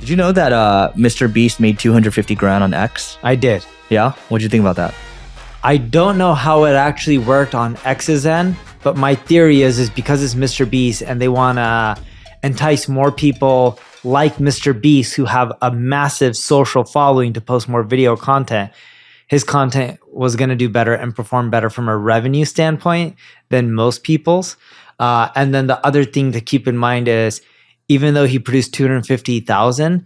Did you know that MrBeast made 250 grand on X? I did. Yeah? What'd you think about that? I don't know how it actually worked on X's end, but my theory is because it's MrBeast and they want to entice more people like MrBeast who have a massive social following to post more video content. His content was going to do better and perform better from a revenue standpoint than most people's. And then the other thing to keep in mind is, even though he produced 250,000,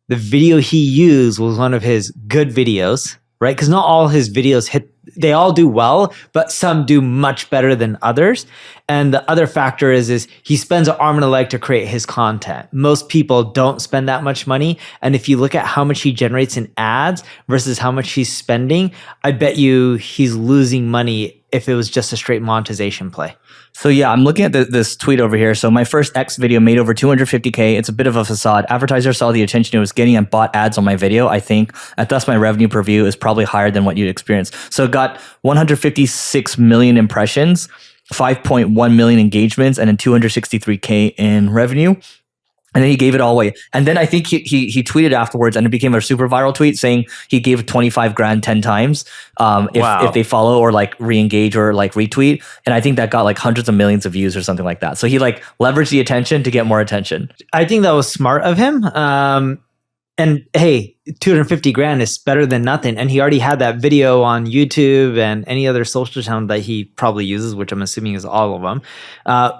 the video he used was one of his good videos, right? Because not all his videos they all do well, but some do much better than others. And the other factor is he spends an arm and a leg to create his content. Most people don't spend that much money. And if you look at how much he generates in ads versus how much he's spending, I bet you he's losing money if it was just a straight monetization play. So yeah, I'm looking at this tweet over here. So my first X video made over 250K. It's a bit of a facade. Advertisers saw the attention it was getting and bought ads on my video, I think. And thus my revenue per view is probably higher than what you'd experience. So it got 156 million impressions, 5.1 million engagements, and then 263K in revenue. And then he gave it all away. And then I think he tweeted afterwards, and it became a super viral tweet saying he gave 25 grand 10 times if they follow or like re-engage or like retweet. And I think that got like hundreds of millions of views or something like that. So he like leveraged the attention to get more attention. I think that was smart of him. And hey, 250 grand is better than nothing. And he already had that video on YouTube and any other social channel that he probably uses, which I'm assuming is all of them.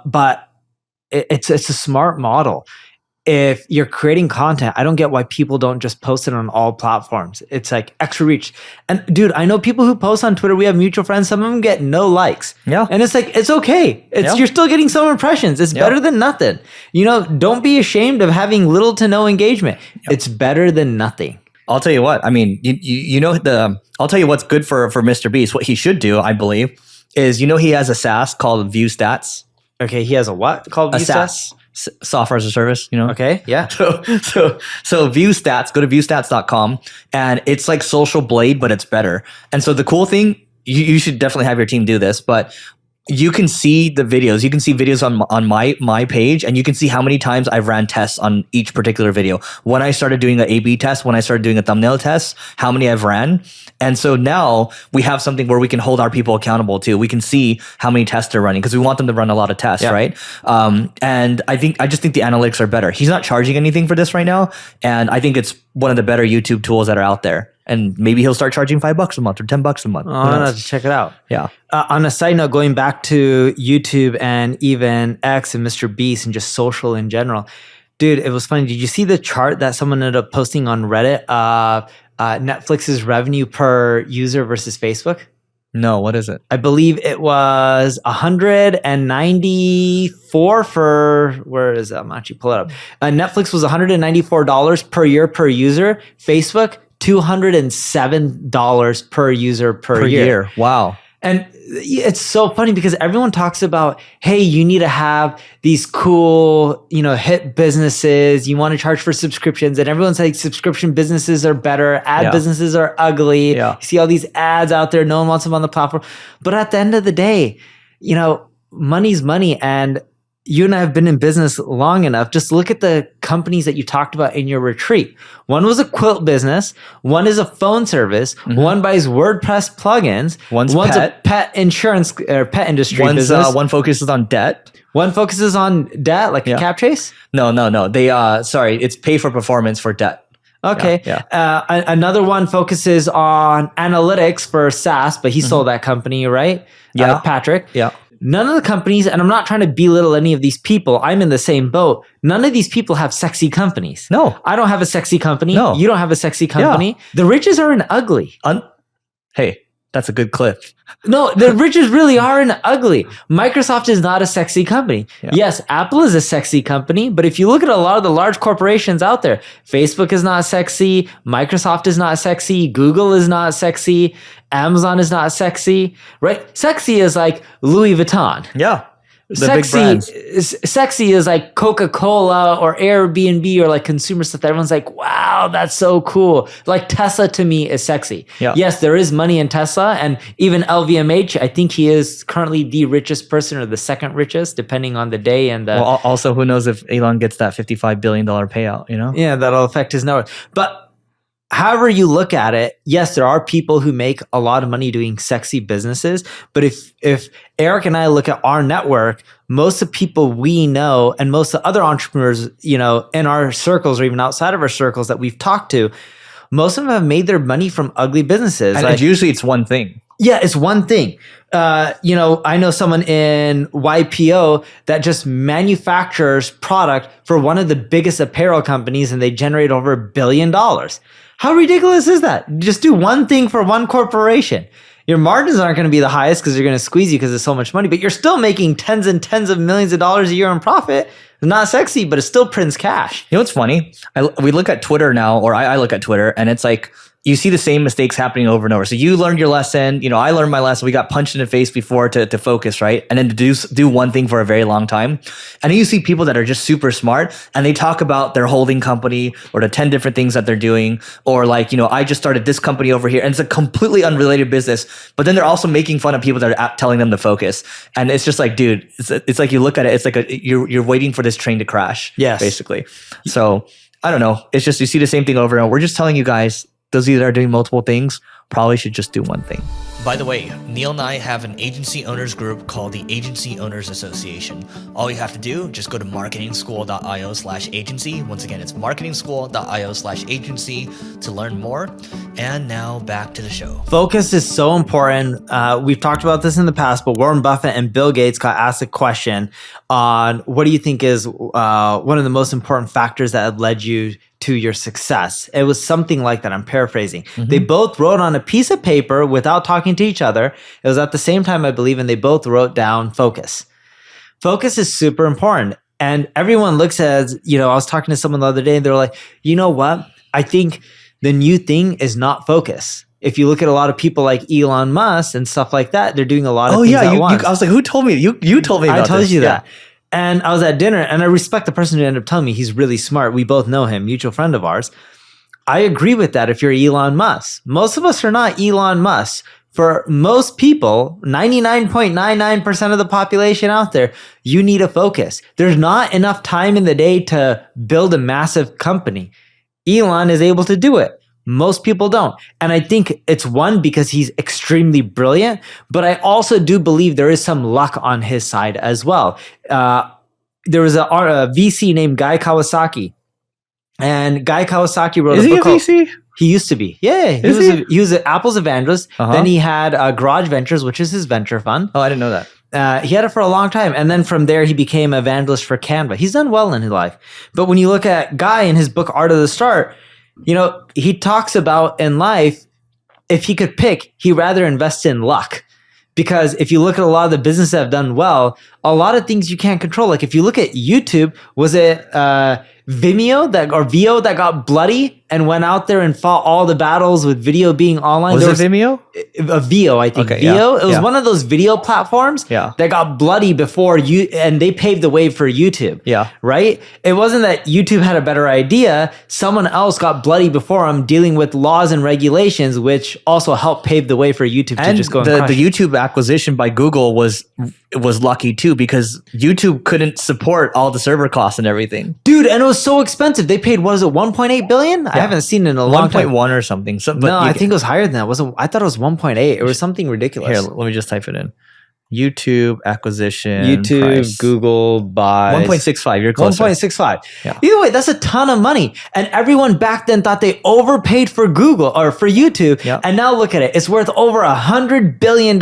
But it's a smart model. If you're creating content, I don't get why people don't just post it on all platforms. It's like extra reach. And dude, I know people who post on Twitter. We have mutual friends. Some of them get no likes. Yeah. And it's like, it's okay. You're still getting some impressions. It's better than nothing. You know, don't be ashamed of having little to no engagement. It's better than nothing. I'll tell you what, I mean, I'll tell you what's good for MrBeast. What he should do, I believe, is, he has a SaaS called View Stats. Okay. He has a what called View Stats? Software as a service, Okay, yeah. So View Stats, go to viewstats.com, and it's like Social Blade, but it's better. And so the cool thing, you should definitely have your team do this, but you can see the videos. You can see videos on my page, and you can see how many times I've ran tests on each particular video. When I started doing an A/B test, when I started doing a thumbnail test, how many I've ran. And so now we have something where we can hold our people accountable too. We can see how many tests they're running because we want them to run a lot of tests, right? And I just think the analytics are better. He's not charging anything for this right now, and I think it's one of the better YouTube tools that are out there. And maybe he'll start charging $5 a month or $10 a month. Oh, I'm gonna check it out. Yeah. On a side note, going back to YouTube and even X and MrBeast and just social in general, dude, it was funny. Did you see the chart that someone ended up posting on Reddit? Netflix's revenue per user versus Facebook? No, what is it? I believe it was 194 for, where is that? I'm actually pull it up. Netflix was $194 per year per user. Facebook, $207 per user per year. Wow. And it's so funny because everyone talks about, hey, you need to have these cool, hit businesses. You want to charge for subscriptions. And everyone's like, subscription businesses are better. Ad businesses are ugly. Yeah. You see all these ads out there. No one wants them on the platform. But at the end of the day, money's money. And you and I have been in business long enough. Just look at the companies that you talked about in your retreat. One was a quilt business. One is a phone service. Mm-hmm. One buys WordPress plugins. One's a pet insurance or pet industry business. One focuses on debt. One focuses on debt, like a cap chase? No. They it's pay for performance for debt. Okay. Yeah. Another one focuses on analytics for SaaS, but he sold that company, right? Yeah. Patrick. Yeah. None of the companies, and I'm not trying to belittle any of these people, I'm in the same boat. None of these people have sexy companies. No. I don't have a sexy company. No. You don't have a sexy company. Yeah. The riches are in ugly. Hey, that's a good clip. No, the riches really are in ugly. Microsoft is not a sexy company. Yeah. Yes, Apple is a sexy company, but if you look at a lot of the large corporations out there, Facebook is not sexy, Microsoft is not sexy, Google is not sexy, Amazon is not sexy, right? Sexy is like Louis Vuitton. Yeah. big brands. Sexy is like Coca-Cola or Airbnb or like consumer stuff that everyone's like, wow, that's so cool. Like Tesla to me is sexy. Yeah. Yes, there is money in Tesla, and even LVMH, I think he is currently the richest person or the second richest, depending on the day and the. Well, also, who knows if Elon gets that $55 billion payout, you know? Yeah, that'll affect his net worth. But however you look at it, yes, there are people who make a lot of money doing sexy businesses. But if Eric and I look at our network, most of the people we know and most of the other entrepreneurs, you know, in our circles or even outside of our circles that we've talked to, most of them have made their money from ugly businesses. And usually it's one thing. Yeah, it's one thing. You know, I know someone in YPO that just manufactures product for one of the biggest apparel companies and they generate over $1 billion. How ridiculous is that? Just do one thing for one corporation. Your margins aren't going to be the highest because they're going to squeeze you because there's so much money, but you're still making tens and tens of millions of dollars a year in profit. It's not sexy, but it still prints cash. You know what's funny? We look at Twitter now, or I look at Twitter, and it's like, you see the same mistakes happening over and over. So you learned your lesson. You know, I learned my lesson. We got punched in the face before to focus, right? And then to do one thing for a very long time. And then you see people that are just super smart and they talk about their holding company or the 10 different things that they're doing. Or like, you know, I just started this company over here. And it's a completely unrelated business. But then they're also making fun of people that are telling them to focus. And it's just like, dude, it's like you look at it, it's like you're waiting for this train to crash. Yes. Basically. So I don't know. It's just, you see the same thing over and over. We're just telling you guys, those of you that are doing multiple things probably should just do one thing. By the way, Neil and I have an agency owners group called the Agency Owners Association. All you have to do, just go to marketingschool.io/agency. Once again, it's marketingschool.io/agency to learn more. And now back to the show. Focus is so important. We've talked about this in the past, but Warren Buffett and Bill Gates got asked a question on what do you think is one of the most important factors that have led you to your success. It was something like that. I'm paraphrasing. Mm-hmm. They both wrote on a piece of paper without talking to each other. It was at the same time, I believe, and they both wrote down focus. Focus is super important. And everyone looks at, you know, I was talking to someone the other day and they're like, you know what? I think the new thing is not focus. If you look at a lot of people like Elon Musk and stuff like that, they're doing a lot of things at once. I was like, who told me? You told me about this. I told you that. And I was at dinner and I respect the person who ended up telling me he's really smart. We both know him, mutual friend of ours. I agree with that if you're Elon Musk. Most of us are not Elon Musk. For most people, 99.99% of the population out there, you need a focus. There's not enough time in the day to build a massive company. Elon is able to do it. Most people don't. And I think it's one, because he's extremely brilliant, but I also do believe there is some luck on his side as well. There was a VC named Guy Kawasaki, and Guy Kawasaki wrote a book. Is he a VC? He used to be. Yeah. He was an Apple's evangelist. Uh-huh. Then he had Garage Ventures, which is his venture fund. Oh, I didn't know that. He had it for a long time. And then from there, he became an evangelist for Canva. He's done well in his life. But when you look at Guy in his book, Art of the Start, you know, he talks about in life, if he could pick, he'd rather invest in luck. Because if you look at a lot of the businesses that have done well, a lot of things you can't control. Like if you look at YouTube, was it Vimeo that got bloody and went out there and fought all the battles with video being online? Was it Vimeo? Veo, I think. Okay, Veo. Yeah, it was one of those video platforms that got bloody before you, and they paved the way for YouTube. Yeah. Right? It wasn't that YouTube had a better idea. Someone else got bloody before them dealing with laws and regulations, which also helped pave the way for YouTube to just go and crush. The YouTube acquisition by Google was lucky too, because YouTube couldn't support all the server costs and everything. Dude, and it was so expensive. They paid, what is it, 1.8 billion? I haven't seen it in a long time. 1.1 or something. No, I think it was higher than that. I thought it was 1.8. It was something ridiculous. Here, let me just type it in. YouTube acquisition. YouTube, price. Google buys 1.65. You're closer. 1.65. Yeah. Either way, that's a ton of money. And everyone back then thought they overpaid for Google or for YouTube. Yep. And now look at it. It's worth over $100 billion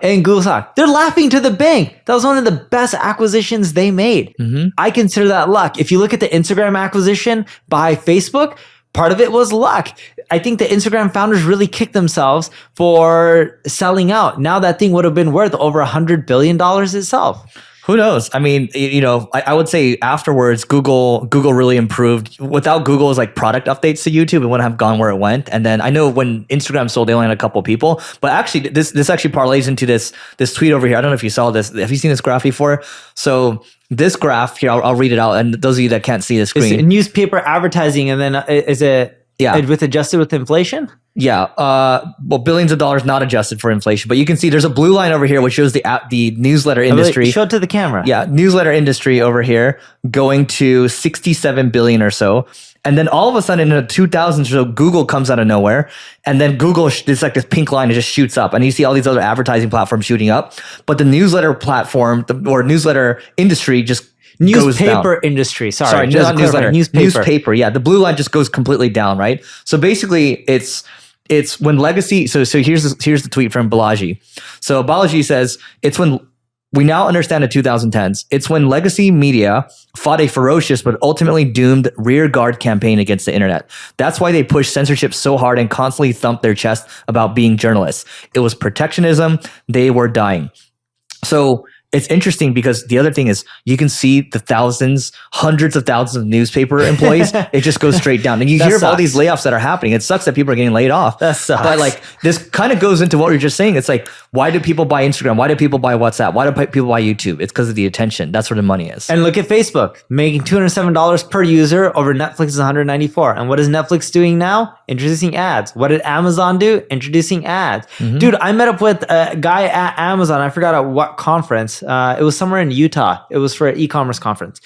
in Google stock. They're laughing to the bank. That was one of the best acquisitions they made. Mm-hmm. I consider that luck. If you look at the Instagram acquisition by Facebook, part of it was luck. I think the Instagram founders really kicked themselves for selling out. Now that thing would have been worth over $100 billion itself. Who knows? I mean, I would say afterwards, Google really improved. Without Google's like product updates to YouTube, it wouldn't have gone where it went. And then I know when Instagram sold, they only had a couple people. But actually, this actually parlays into this tweet over here. I don't know if you saw this. Have you seen this graph before? So this graph here, I'll read it out. And those of you that can't see the screen, it's newspaper advertising, and then is it with adjusted with inflation? Yeah, well, billions of dollars not adjusted for inflation, but you can see there's a blue line over here which shows the newsletter industry. Show it to the camera. Yeah, newsletter industry over here going to 67 billion or so, and then all of a sudden in the 2000s or so, Google comes out of nowhere, and then Google, it's like this pink line, it just shoots up, and you see all these other advertising platforms shooting up, but the newsletter platform or newsletter industry just newspaper industry. Sorry, not newsletter. Newspaper. Yeah, the blue line just goes completely down, right? So basically, it's when legacy. So here's the tweet from Balaji. So Balaji says it's when we now understand the 2010s. It's when legacy media fought a ferocious but ultimately doomed rearguard campaign against the internet. That's why they pushed censorship so hard and constantly thumped their chest about being journalists. It was protectionism. They were dying. So it's interesting because the other thing is you can see the thousands, hundreds of thousands of newspaper employees. It just goes straight down. And you hear of all these layoffs that are happening. It sucks that people are getting laid off. That sucks. But like this kind of goes into what you're just saying. It's like, why do people buy Instagram? Why do people buy WhatsApp? Why do people buy YouTube? It's because of the attention. That's where the money is. And look at Facebook, making $207 per user over Netflix's $194. And what is Netflix doing now? Introducing ads. What did Amazon do? Introducing ads. Mm-hmm. Dude, I met up with a guy at Amazon. I forgot at what conference. It was somewhere in Utah. It was for an e-commerce conference.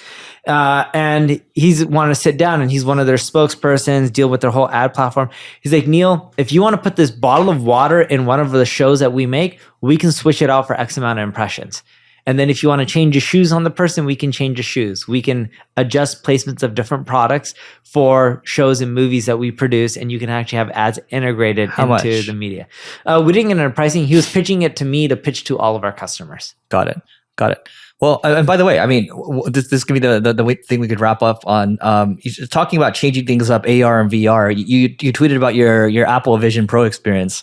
And he's wanted to sit down, and he's one of their spokespersons, deal with their whole ad platform. He's like, Neil, if you want to put this bottle of water in one of the shows that we make, we can switch it out for X amount of impressions. And then if you want to change the shoes on the person, we can change the shoes. We can adjust placements of different products for shows and movies that we produce, and you can actually have ads integrated into the media. We didn't get into pricing. He was pitching it to me to pitch to all of our customers. Got it. Well, and by the way, I mean, this could be the thing we could wrap up on. Talking about changing things up, AR and VR. You tweeted about your Apple Vision Pro experience.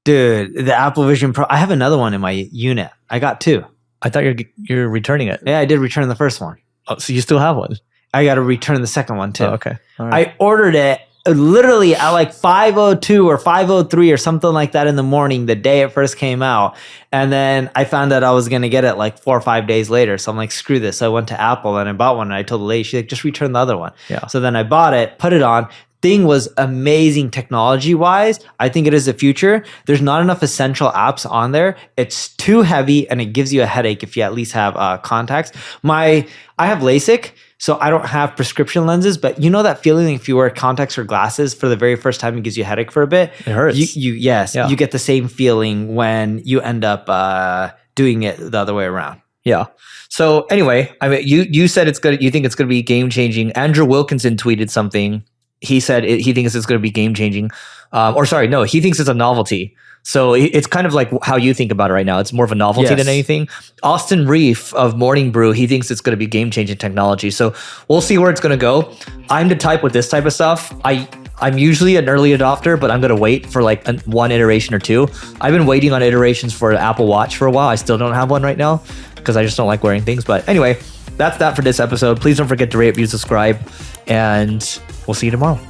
Dude, the Apple Vision Pro. I have another one in my unit. I got two. I thought you're returning it. Yeah, I did return the first one. Oh, so you still have one? I got to return the second one too. Oh, okay. All right. I ordered it literally at like 5:02 or 5:03 or something like that in the morning, the day it first came out. And then I found out I was going to get it like 4 or 5 days later. So I'm like, screw this. So I went to Apple and I bought one, and I told the lady, she's like, just return the other one. Yeah. So then I bought it, put it on. Thing was amazing technology wise. I think it is the future. There's not enough essential apps on there. It's too heavy, and it gives you a headache if you at least have contacts. I have LASIK, so I don't have prescription lenses, but you know that feeling if you wear contacts or glasses for the very first time, it gives you a headache for a bit. It hurts. You get the same feeling when you end up doing it the other way around. Yeah. So anyway, I mean, you said it's good. You think it's going to be game changing. Andrew Wilkinson tweeted something. He said he thinks it's going to be game changing. He thinks it's a novelty. So it's kind of like how you think about it right now. It's more of a novelty than anything. Austin Reef of Morning Brew, he thinks it's going to be game changing technology. So we'll see where it's going to go. I'm the type with this type of stuff. I'm usually an early adopter, but I'm going to wait for like one iteration or two. I've been waiting on iterations for Apple Watch for a while. I still don't have one right now because I just don't like wearing things. But anyway, that's that for this episode. Please don't forget to rate, review, subscribe, and we'll see you tomorrow.